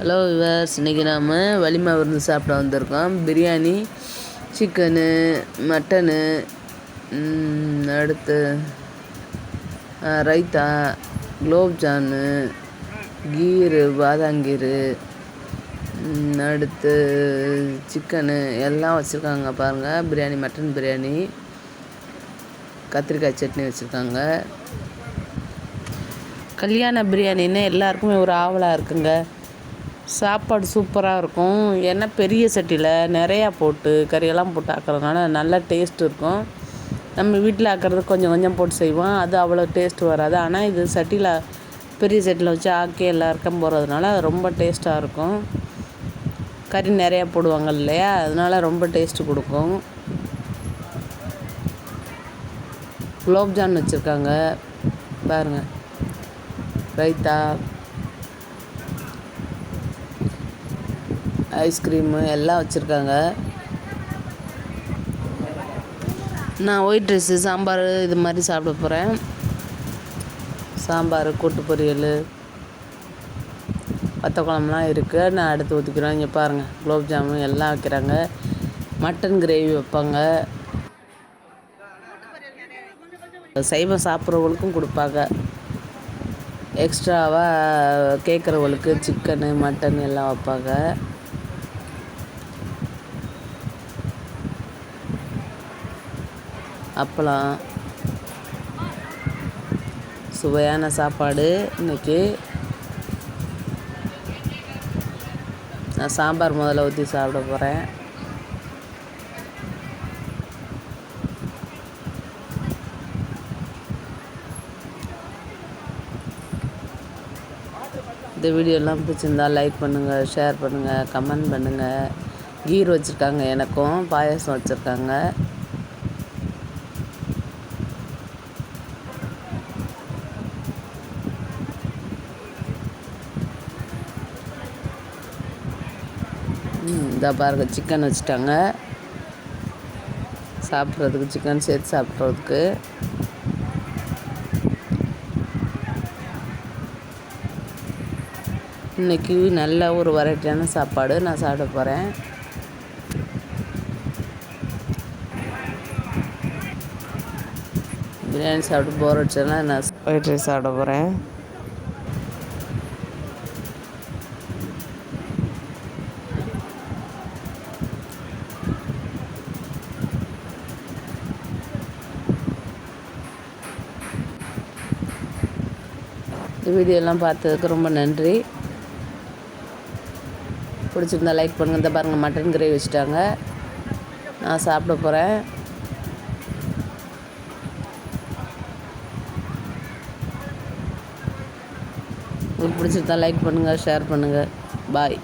Hello viewers, இன்றைக்கி நாம் வலிமை விருந்து சாப்பிட வந்திருக்கோம். பிரியாணி, சிக்கனு, மட்டனு, அடுத்து ரைத்தா, குலோப்ஜானு, கீரு, பாதாங்கீரு, அடுத்து சிக்கனு எல்லாம் வச்சுருக்காங்க. பாருங்கள், பிரியாணி, மட்டன் பிரியாணி, கத்திரிக்காய் சட்னி வச்சுருக்காங்க. கல்யாண பிரியாணின்னு எல்லாருக்குமே ஒரு ஆவலாக இருக்குங்க. சாப்பாடு சூப்பராக இருக்கும். ஏன்னா பெரிய சட்டியில் நிறையா போட்டு கறியெல்லாம் போட்டு ஆக்கிறதுனால நல்ல டேஸ்ட் இருக்கும். நம்ம வீட்டில் ஆக்கிறது கொஞ்சம் கொஞ்சம் போட்டு செய்வோம், அது அவ்வளோ டேஸ்ட் வராது. ஆனால் இது சட்டியில் பெரிய சட்டியில் வச்சு ஆக்கி எல்லாருக்கும் போகிறதுனால அது ரொம்ப டேஸ்ட்டாக இருக்கும். கறி நிறையா போடுவாங்க இல்லையா, அதனால ரொம்ப டேஸ்ட்டு கொடுக்கும். குலோப்ஜான் வச்சுருக்காங்க பாருங்கள், ரைத்தா, ஐஸ்கிரீமு எல்லாம் வச்சுருக்காங்க. நான் ஒயிட் ரைஸு, சாம்பார் இது மாதிரி சாப்பிட போகிறேன். சாம்பார், கூட்டு பொரியல், வத்த குழம்புலாம் இருக்குது. நான் அடுத்து ஊற்றிக்கிறேன். இங்கே பாருங்கள், குலோப் ஜாமுன் எல்லாம் வைக்கிறாங்க. மட்டன் கிரேவி வைப்பாங்க. சைவம் சாப்பிட்றவங்களுக்கும் கொடுப்பாங்க. எக்ஸ்ட்ராவாக கேட்குறவங்களுக்கு சிக்கனு, மட்டன் எல்லாம் வைப்பாங்க. அப்பளம், சுவையான சாப்பாடு. இன்றைக்கி நான் சாம்பார் முதல்ல ஊற்றி சாப்பிட போகிறேன். இந்த வீடியோலாம் பிடிச்சிருந்தா லைக் பண்ணுங்கள், ஷேர் பண்ணுங்கள், கமெண்ட் பண்ணுங்கள். கீர் வச்சுருக்காங்க, எனக்கும் பாயாசம் வச்சுருக்காங்க. இதை பாருங்க, சிக்கன் வச்சுட்டாங்க சாப்பிட்றதுக்கு, சிக்கன் சேர்த்து சாப்பிட்றதுக்கு. இன்றைக்கி நல்ல ஒரு வெரைட்டியான சாப்பாடு நான் சாப்பிட போகிறேன். பிரியாணி சாப்பிட்டு போர் அடிச்சதுனா நான் ஒயிட் ரைஸ் சாப்பிட போகிறேன். இந்த வீடியோலாம் பார்த்ததுக்கு ரொம்ப நன்றி. பிடிச்சிருந்தா லைக் பண்ணுங்கள். இந்த பாருங்கள், மட்டன் கிரேவி வச்சுட்டாங்க, நான் சாப்பிட போகிறேன். உங்களுக்கு பிடிச்சிருந்தா லைக் பண்ணுங்கள், ஷேர் பண்ணுங்கள். பாய்.